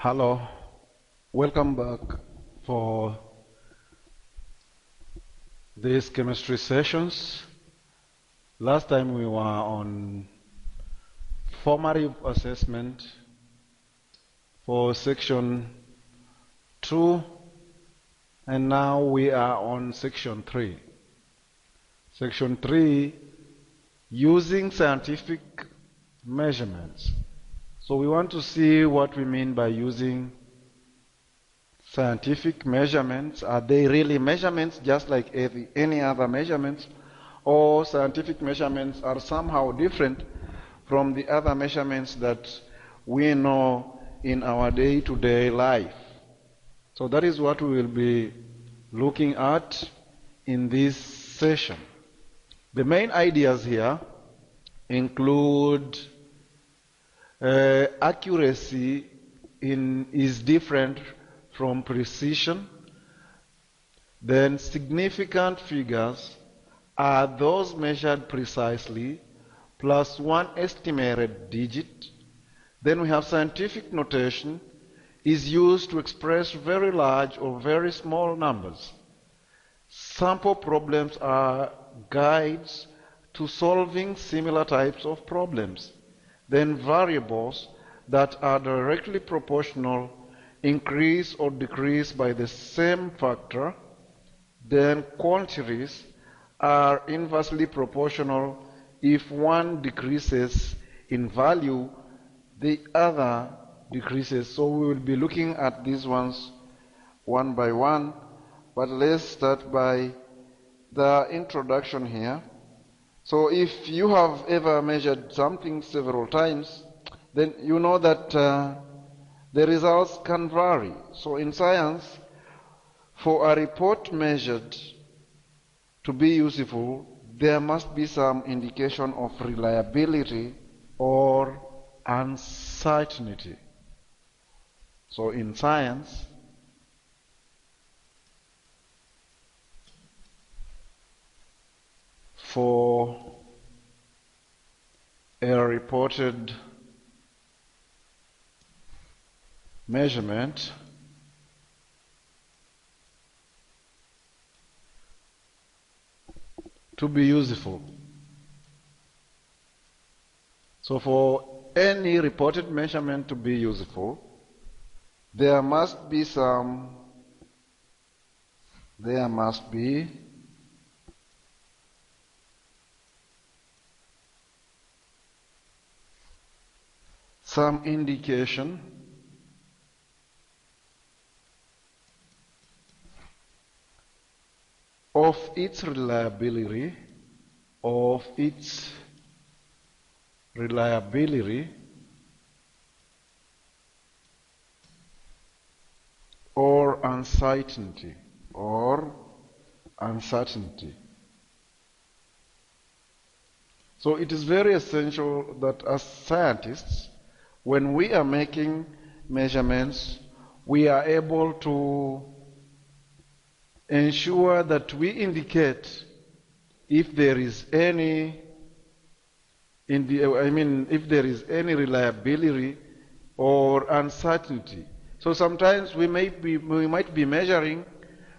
Hello, welcome back for these chemistry sessions. Last time we were on formative assessment for section 2, and now we are on section 3. Section 3, using scientific measurements. So we want to see what we mean by using scientific measurements. Are they really measurements just like any other measurements? Or scientific measurements are somehow different from the other measurements that we know in our day-to-day life? So that is what we will be looking at in this session. The main ideas here include accuracy is different from precision. Then significant figures are those measured precisely plus one estimated digit. Then we have scientific notation is used to express very large or very small numbers. Sample problems are guides to solving similar types of problems. Then variables that are directly proportional increase or decrease by the same factor. Then quantities are inversely proportional. If one decreases in value, the other decreases. So we will be looking at these ones one by one, but let's start by the introduction here. So if you have ever measured something several times, then you know that the results can vary. So in science, for a report measured to be useful, there must be some indication of reliability or uncertainty. So in science, for a reported measurement, to be useful. So for any reported measurement to be useful, there must be some indication of its reliability, or uncertainty, So it is very essential that as scientists, when we are making measurements, we are able to ensure that we indicate if there is any reliability or uncertainty. So sometimes we might be measuring,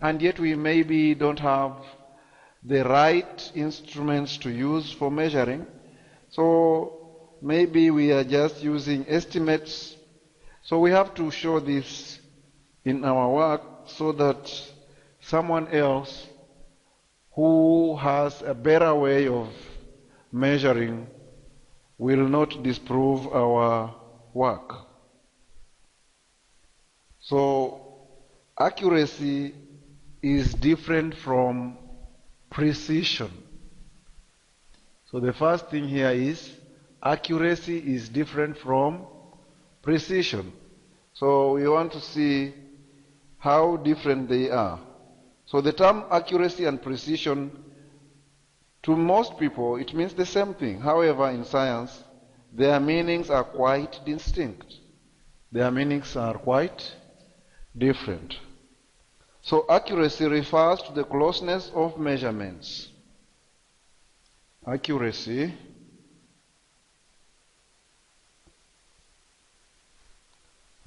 and yet we maybe don't have the right instruments to use for measuring. So maybe we are just using estimates. So we have to show this in our work so that someone else who has a better way of measuring will not disprove our work. So accuracy is different from precision. So the first thing here is accuracy is different from precision. So we want to see how different they are. So the term accuracy and precision, to most people, it means the same thing. However, in science, their meanings are quite distinct. Their meanings are quite different. So accuracy refers to the closeness of measurements.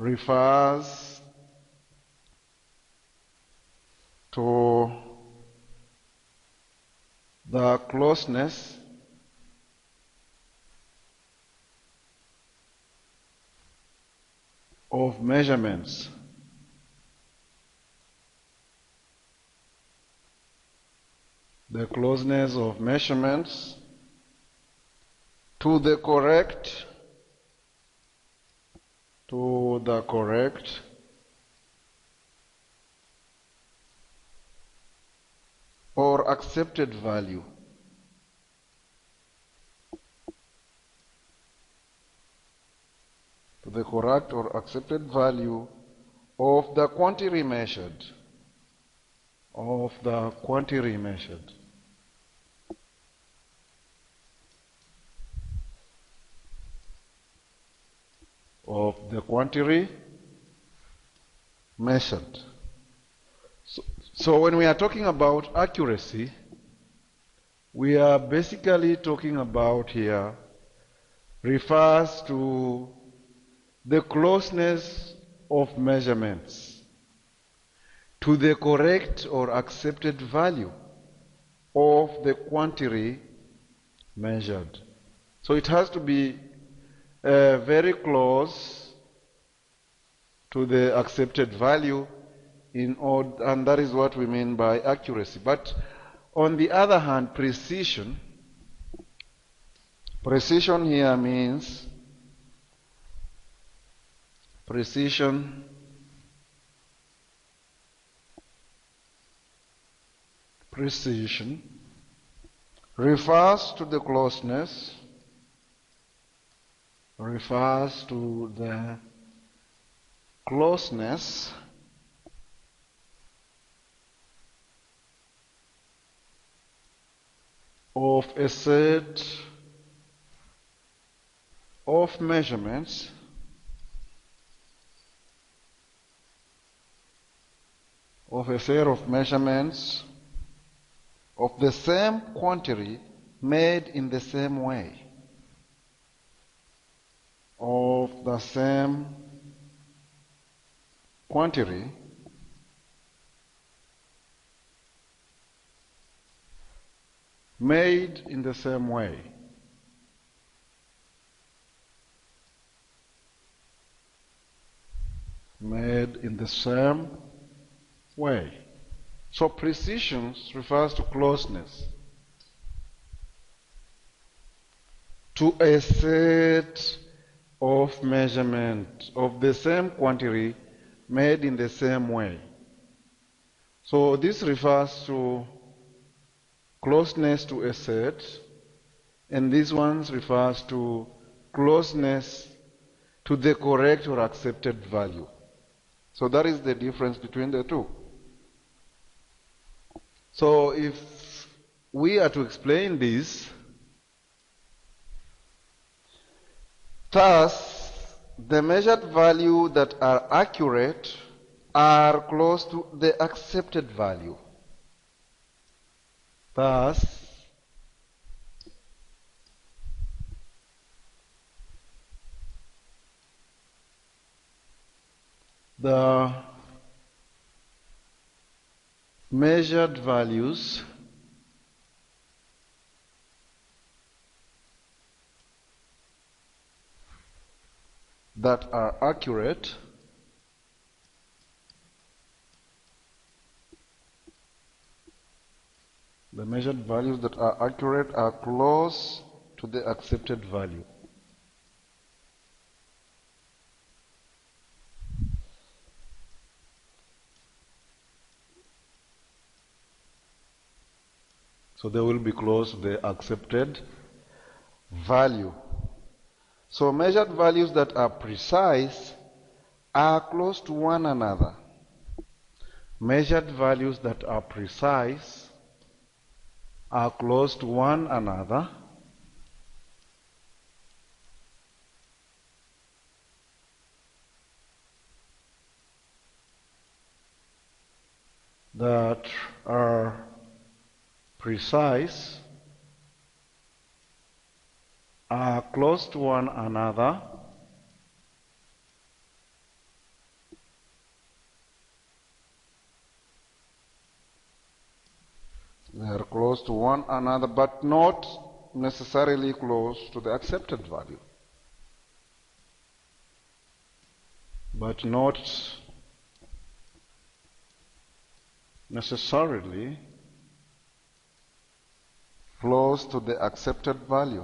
refers to the closeness of measurements to the correct or accepted value. To the correct or accepted value of the quantity measured. Of the quantity measured. Of the quantity measured. So when we are talking about accuracy, we are basically talking about here refers to the closeness of measurements to the correct or accepted value of the quantity measured. So it has to be very close to the accepted value in order, and that is what we mean by accuracy. But on the other hand, precision here means precision refers to the closeness of a set of measurements of the same quantity made in the same way. Of the same quantity made in the same way. Made in the same way. So precision refers to closeness to a set of measurement of the same quantity made in the same way. So this refers to closeness to a set, and this one refers to closeness to the correct or accepted value. So that is the difference between the two. So if we are to explain this, thus the measured value that are accurate are close to the accepted value. Thus the measured values that are accurate are close to the accepted value. So they will be close to the accepted value. So measured values that are precise are close to one another. Measured values that are precise are close to one another. That are precise are close to one another close to one another, but not necessarily close to the accepted value. But not necessarily close to the accepted value.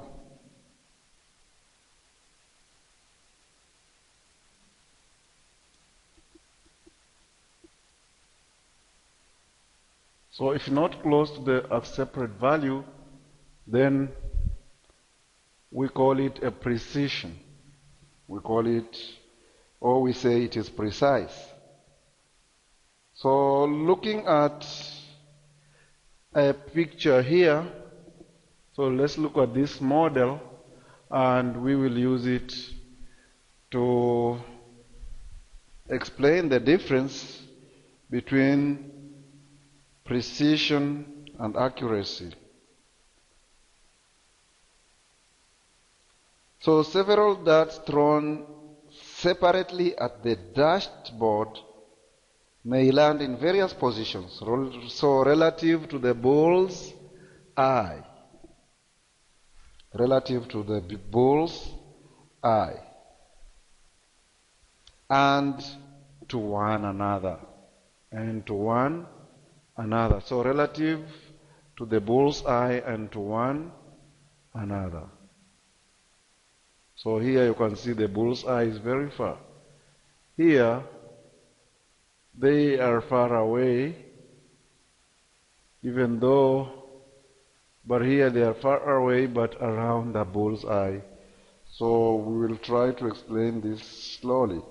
So if not close to the accepted value, then we call it a precision. We call it, or we say it is precise. So looking at a picture here, so let's look at this model and we will use it to explain the difference between precision and accuracy. So several darts thrown separately at the dashboard may land in various positions, so relative to the bull's eye. Relative to the bull's eye. And to one another. And to one another. So relative to the bull's eye and to one another. So here you can see the bull's eye is very far. Here they are far away, even though, but here they are far away but around the bull's eye. So we will try to explain this slowly.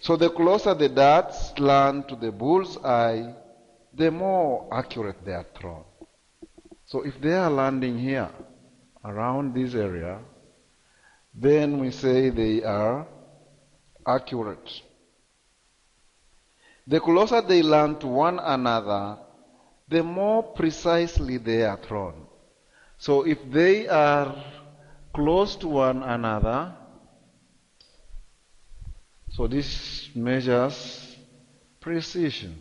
So the closer the darts land to the bull's eye, the more accurate they are thrown. So if they are landing here, around this area, then we say they are accurate. The closer they land to one another, the more precisely they are thrown. So if they are close to one another, so this measures precision.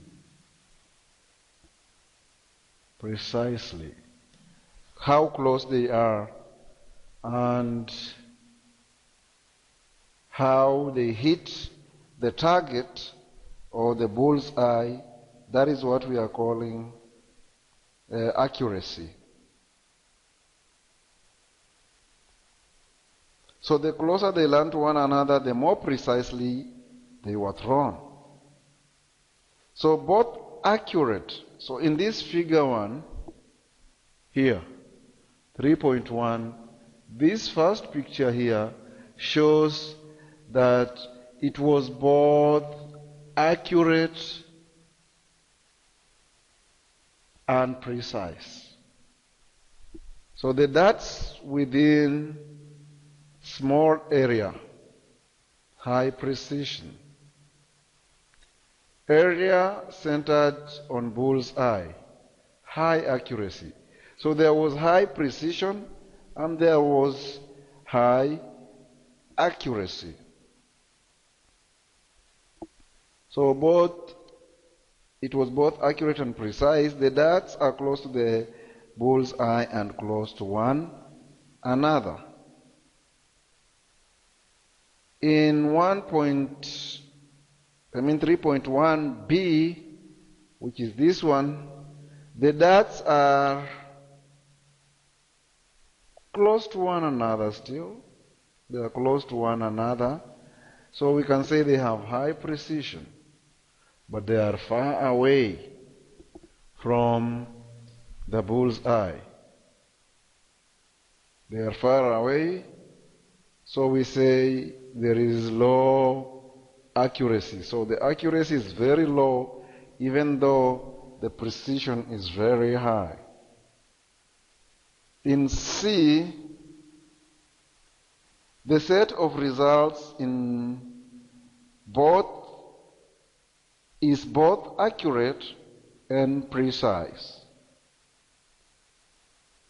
Precisely. How close they are and how they hit the target or the bull's eye, that is what we are calling accuracy. So the closer they land to one another, the more precisely they were thrown. So both accurate. So in this figure 1, here, 3.1, this first picture here shows that it was both accurate and precise. So the darts within small area, high precision. Area centered on bull's eye, high accuracy. So there was high precision and there was high accuracy. So it was both accurate and precise. The darts are close to the bull's eye and close to one another. In 3.1b, which is this one, the darts are close to one another still. They are close to one another. So we can say they have high precision, but they are far away from the bull's eye. They are far away, so we say there is low accuracy. So the accuracy is very low, even though the precision is very high. In C, the set of results is both accurate and precise.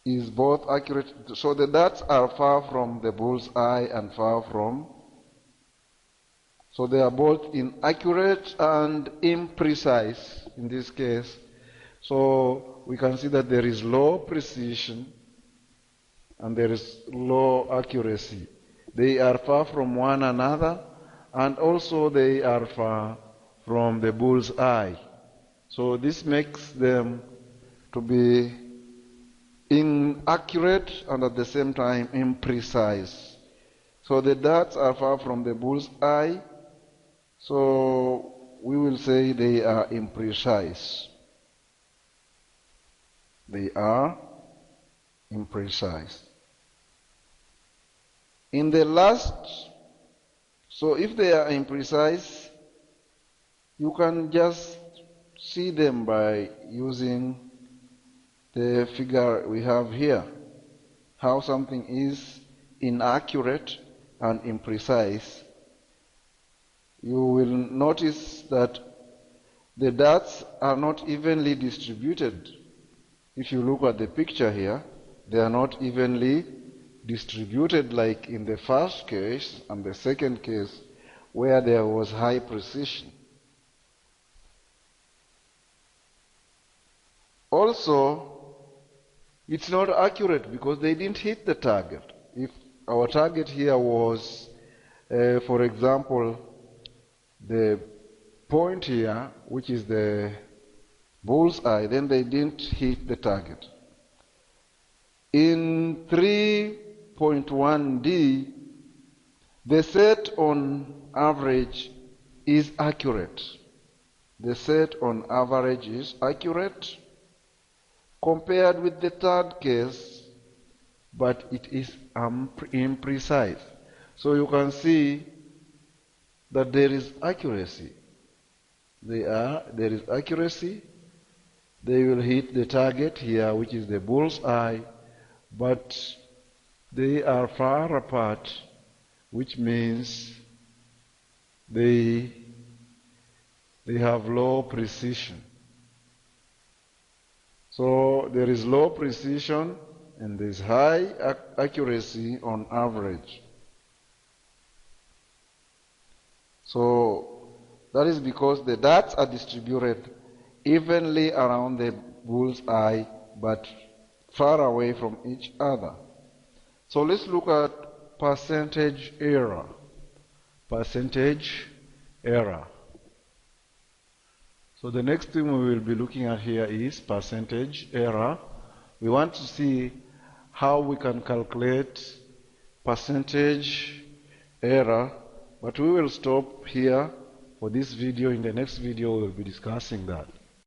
Is both accurate. So the darts are far from the bull's eye and far from. So they are both inaccurate and imprecise in this case. So we can see that there is low precision and there is low accuracy. They are far from one another, and also they are far from the bull's eye. So this makes them to be inaccurate and at the same time imprecise. So the darts are far from the bull's eye, so we will say they are imprecise. They are imprecise. In the last, so if they are imprecise, you can just see them by using the figure we have here, how something is inaccurate and imprecise. You will notice that the darts are not evenly distributed. If you look at the picture here, they are not evenly distributed like in the first case and the second case where there was high precision. Also, it's not accurate because they didn't hit the target. If our target here was, for example, the point here, which is the bull's eye, then they didn't hit the target. In 3.1d, the set on average is accurate. The set on average is accurate compared with the third case, but it is imprecise. So you can see that there is accuracy. There is accuracy. They will hit the target here, which is the bull's eye, but they are far apart, which means they have low precision. So there is low precision and there is high accuracy on average. So that is because the darts are distributed evenly around the bull's eye but far away from each other. So let's look at percentage error. Percentage error. So the next thing we will be looking at here is percentage error. We want to see how we can calculate percentage error, but we will stop here for this video. In the next video we will be discussing that.